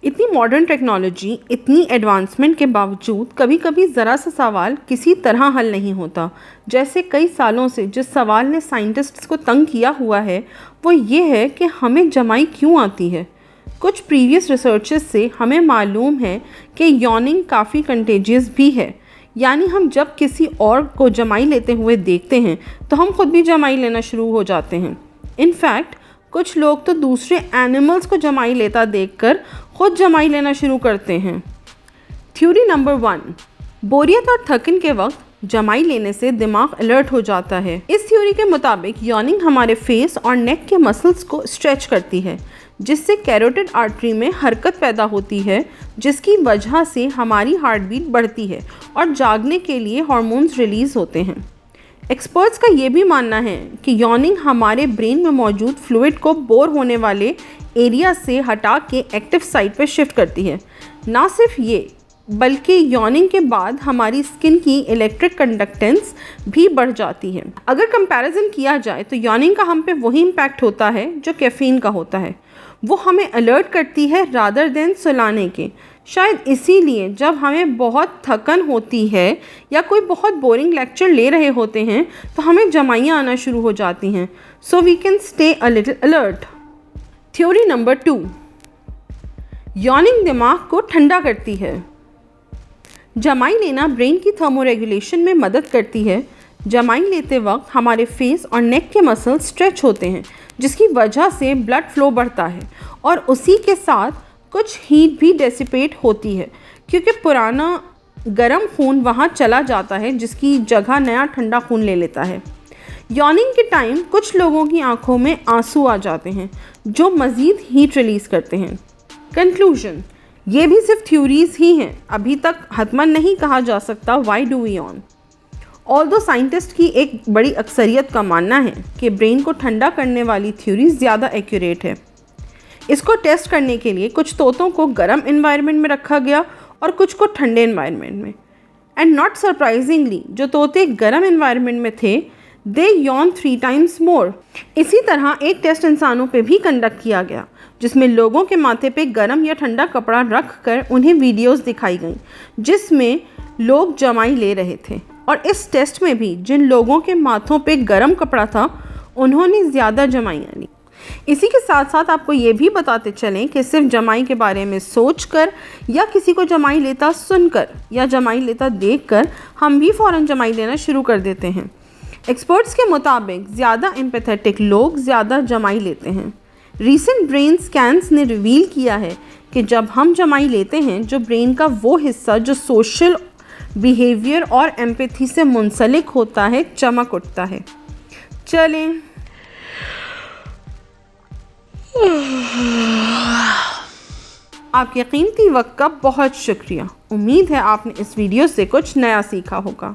इतनी modern technology, इतनी advancement के बावजूद कभी कभी ज़रा सा सवाल किसी तरह हल नहीं होता। जैसे कई सालों से जिस सवाल ने साइंटिस्ट्स को तंग किया हुआ है वो ये है कि हमें जमाई क्यों आती है। कुछ प्रीवियस रिसर्चेस से हमें मालूम है कि यॉनिंग काफ़ी कंटेजियस भी है, यानी हम जब किसी और को जमाई लेते हुए देखते हैं तो हम खुद भी जमाई लेना शुरू हो जाते हैं। इनफैक्ट कुछ लोग तो दूसरे एनिमल्स को जमाई लेता देखकर खुद जमाई लेना शुरू करते हैं। थ्योरी नंबर 1, बोरियत और थकन के वक्त जमाई लेने से दिमाग अलर्ट हो जाता है। इस थ्योरी के मुताबिक यॉनिंग हमारे फेस और नेक के मसल्स को स्ट्रेच करती है, जिससे कैरोटिड आर्टरी में हरकत पैदा होती है, जिसकी वजह से हमारी हार्ट बीट बढ़ती है और जागने के लिए हार्मोन्स रिलीज़ होते हैं। एक्सपर्ट्स का ये भी मानना है कि यॉनिंग हमारे ब्रेन में मौजूद फ्लूइड को बोर होने वाले एरिया से हटा के एक्टिव साइट पर शिफ्ट करती है। ना सिर्फ ये, बल्कि यॉनिंग के बाद हमारी स्किन की इलेक्ट्रिक कंडक्टेंस भी बढ़ जाती है। अगर कंपैरिजन किया जाए तो यॉनिंग का हम पे वही इम्पैक्ट होता है जो कैफ़ीन का होता है। वो हमें अलर्ट करती है रादर देन सुलाने के। शायद इसीलिए जब हमें बहुत थकन होती है या कोई बहुत बोरिंग लेक्चर ले रहे होते हैं तो हमें जमाइयाँ आना शुरू हो जाती हैं, so we can stay a little alert. Theory number 2, yawning दिमाग को ठंडा करती है। जमाई लेना ब्रेन की थर्मोरेगुलेशन में मदद करती है। जमाई लेते वक्त हमारे फेस और नेक के मसल स्ट्रेच होते हैं, जिसकी वजह से ब्लड फ्लो बढ़ता है और उसी के साथ कुछ हीट भी डेसिपेट होती है, क्योंकि पुराना गर्म खून वहाँ चला जाता है जिसकी जगह नया ठंडा खून ले लेता है। यॉनिंग के टाइम कुछ लोगों की आंखों में आंसू आ जाते हैं जो मज़ीद हीट रिलीज़ करते हैं। कंक्लूजन, ये भी सिर्फ थ्योरीज ही हैं, अभी तक हतमन नहीं कहा जा सकता why do we yawn. Although scientist की एक बड़ी अक्सरियत का मानना है कि ब्रेन को ठंडा करने वाली थ्योरी ज़्यादा एक्यूरेट है। इसको टेस्ट करने के लिए कुछ तोतों को गर्म एनवायरनमेंट में रखा गया और कुछ को ठंडे एनवायरनमेंट में। एंड नॉट सरप्राइजिंगली जो तोते गर्म एनवायरनमेंट में थे दे यॉन 3 times मोर। इसी तरह एक टेस्ट इंसानों पे भी कंडक्ट किया गया जिसमें लोगों के माथे पे गर्म या ठंडा कपड़ा रख कर उन्हें वीडियोस दिखाई गई जिसमें लोग जमाई ले रहे थे, और इस टेस्ट में भी जिन लोगों के माथों पे गर्म कपड़ा था उन्होंने ज़्यादा जमाइयाँ ली। इसी के साथ साथ आपको ये भी बताते चलें कि सिर्फ जमाई के बारे में सोचकर या किसी को जमाई लेता सुनकर या जमाई लेता देखकर हम भी फ़ौरन जमाई लेना शुरू कर देते हैं। एक्सपर्ट्स के मुताबिक ज़्यादा एम्पैथेटिक लोग ज़्यादा जमाई लेते हैं। रीसेंट ब्रेन स्कैन्स ने रिवील किया है कि जब हम जमाई लेते हैं जो ब्रेन का वो हिस्सा जो सोशल बिहेवियर और एम्पैथी से मुंसलिक होता है चमक उठता है। चलें आपके कीमती वक्त का बहुत शुक्रिया। उम्मीद है आपने इस वीडियो से कुछ नया सीखा होगा।